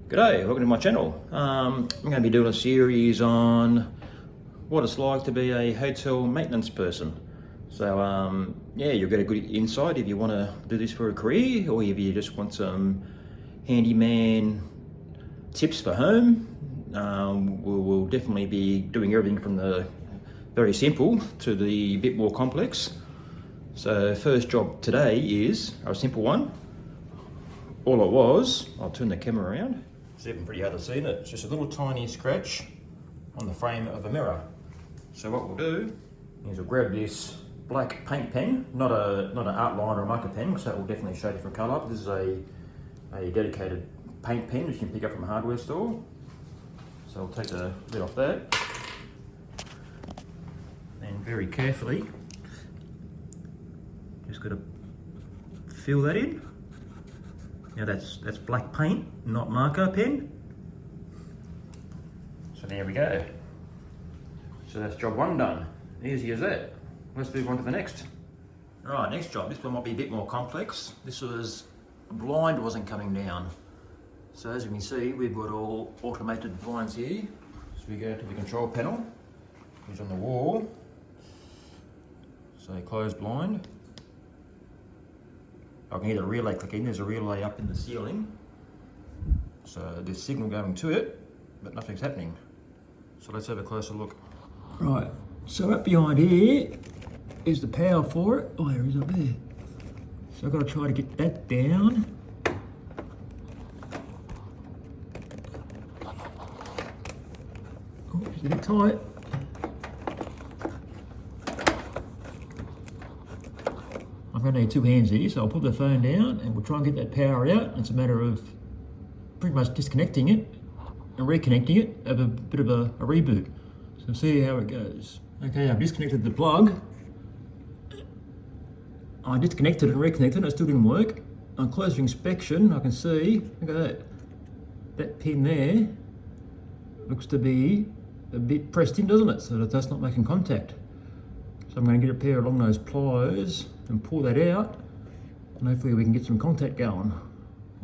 G'day, welcome to my channel. I'm going to be doing a series on what it's like to be a hotel maintenance person. So yeah, you'll get a good insight if you want to do this for a career, or if you just want some handyman tips for home. We'll definitely be doing everything from the very simple to the bit more complex. So first job today is a simple one. All it was, I'll turn the camera around. It's even pretty hard to see, isn't it? It's just a little tiny scratch on the frame of a mirror. So what we'll do is we'll grab this black paint pen, not an art line or a marker pen, so that will definitely show different colour. This is a dedicated paint pen which you can pick up from a hardware store. So we'll take the lid off that, and very carefully, just got to fill that in. Now that's black paint, not marker pen. So there we go. So that's job one done. Easy as that. Let's move on to the next. All right, next job. This one might be a bit more complex. This was, the blind wasn't coming down. So as you can see, we've got all automated blinds here. So we go to the control panel, which is on the wall. So close blind. I can hear the relay clicking. There's a relay up in the ceiling. So there's signal going to it, but nothing's happening. So let's have a closer look. Right, so up behind here is the power for it. Oh, there it is up there. So I've got to try to get that down. Oh, it's a bit tight. I'm going to need two hands here, so I'll put the phone down and we'll try and get that power out. It's a matter of pretty much disconnecting it and reconnecting it, have a bit of a reboot. So see how it goes. Okay, I've disconnected the plug. I disconnected and reconnected, it still didn't work. On closer inspection, I can see, look at that. That pin there looks to be a bit pressed in, doesn't it? So that's not making contact. So I'm going to get a pair along those pliers and pull that out, and hopefully we can get some contact going.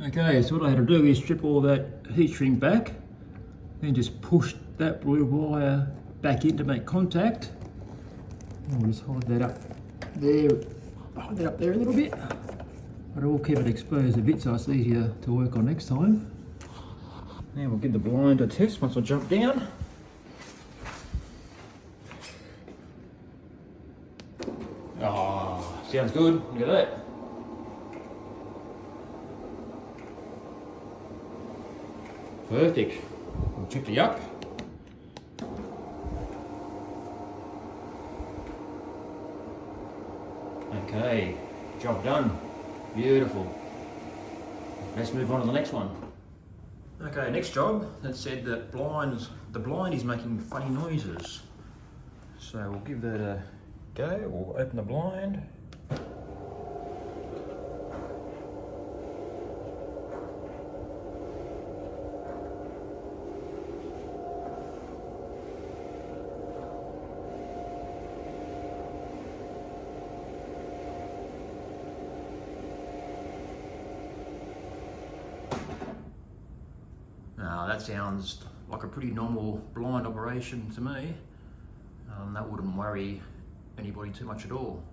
Okay, so what I had to do is strip all that heat shrink back and just push that blue wire back in to make contact. And we'll just hold that up there, hold that up there a little bit, but I will keep it exposed a bit so it's easier to work on next time. Now we'll give the blind a test once I jump down. Oh, sounds good. Look at that. Perfect. We'll tip the up. Okay, job done. Beautiful. Let's move on to the next one. Okay, next job. That said that the blind is making funny noises. So we'll give that a go. We'll open the blind. Now that sounds like a pretty normal blind operation to me. That wouldn't worry anybody too much at all.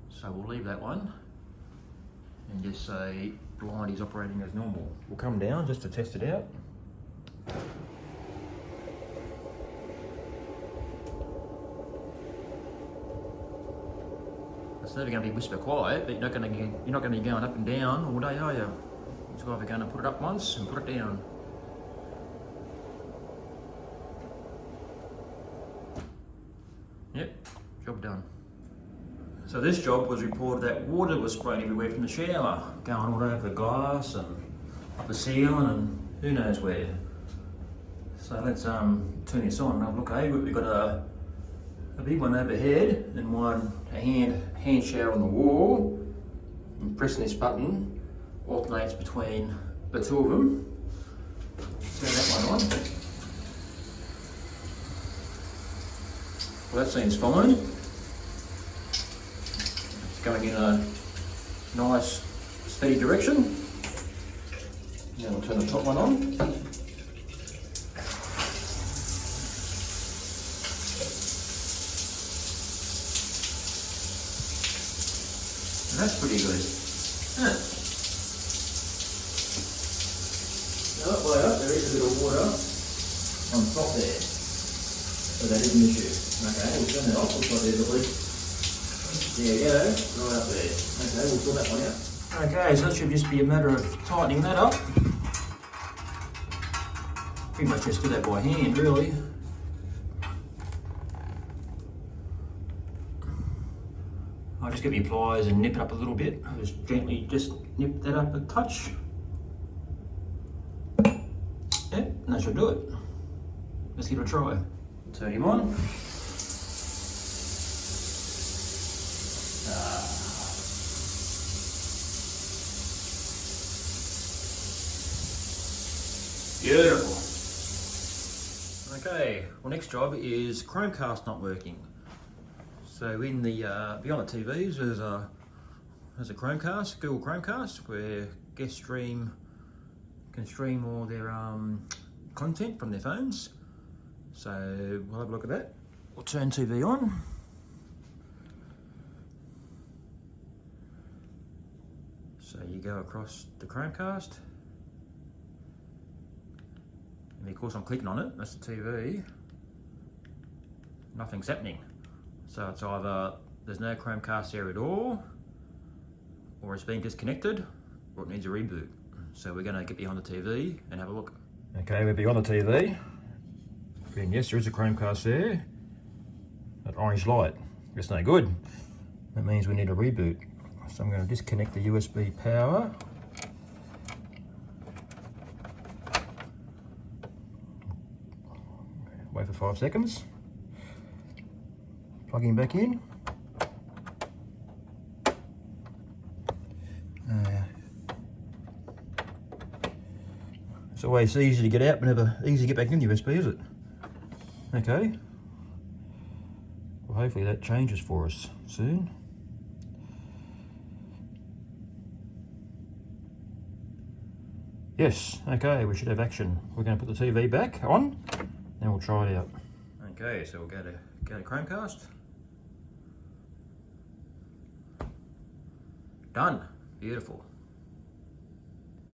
So we'll leave that one and just say blind is operating as normal. We'll come down just to test it out. It's never going to be whisper quiet, but you're not going to be going up and down all day, are you? It's either going to put it up once and put it down. Yep, job done. So this job was reported that water was spraying everywhere from the shower, going all over the glass and up the ceiling and who knows where. So let's turn this on and have a look over it. We've got a big one overhead and a hand shower on the wall. And pressing this button alternates between the two of them. Turn that one on. Well, that seems fine. It's going in a nice steady direction. Now we'll turn the top one on. And that's pretty good. Huh. Oh, well, there is a bit of water on top there. So that is an issue. Okay, we'll turn that off. Looks like there's a leak. There you go, right up there. Okay, we'll pull that one out. Okay, so that should just be a matter of tightening that up. Pretty much just do that by hand, really. I'll just get my pliers and nip it up a little bit. I'll just gently nip that up a touch. Yep, and that should do it. Let's give it a try. Turn him on. Beautiful. Okay, well, next job is Chromecast not working. So in the beyond the TVs, there's a Chromecast, Google Chromecast, where guests can stream all their content from their phones. So we'll have a look at that. We'll turn TV on. So you go across the Chromecast. And of course I'm clicking on it, that's the TV. Nothing's happening. So it's either there's no Chromecast there at all, or it's been disconnected, or it needs a reboot. So we're gonna get behind the TV and have a look. Okay, we're behind the TV. And yes, there is a Chromecast there. That orange light, it's no good. That means we need a reboot. So I'm gonna disconnect the USB power. Wait for 5 seconds. Plug him back in. It's always easy to get out, but never easy to get back in the USB, is it? Okay. Well, hopefully that changes for us soon. Yes, okay, we should have action. We're going to put the TV back on, and we'll try it out. Okay, so we'll go to Chromecast. Done. Beautiful.